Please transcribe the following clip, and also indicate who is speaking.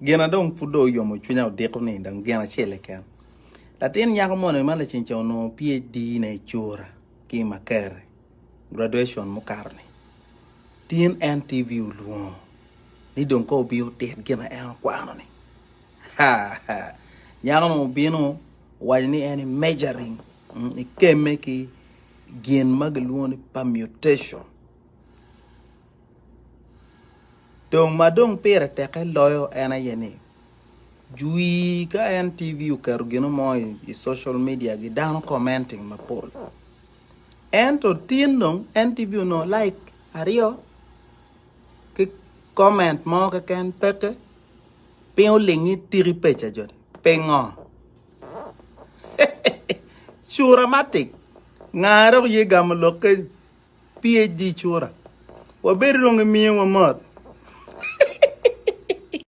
Speaker 1: Gena dong fudo yomo chunya odeko ni ndang gena chele kan. Latin nyako mono mala chincha no PhD ne chura ki makere. Graduation mukarni. Tin NTV luo. Ni dong ko biyo tet gena kwano ni. Ha. Nyako mo bino wajni any measuring. Ni keme ki gen magluo ni permutation. Dong madong pere teke loyo ena yeni. Jui ka NTV ukaru gino moi i social media gi down commenting mapol. Ento tin dong NTV no like ario ki comment mo ka ken peke peo lingi tiri pecha jod. Pengo. Curamatic. Ngaro ye gam loke PhD chura. Waberi rongi miye wa mat.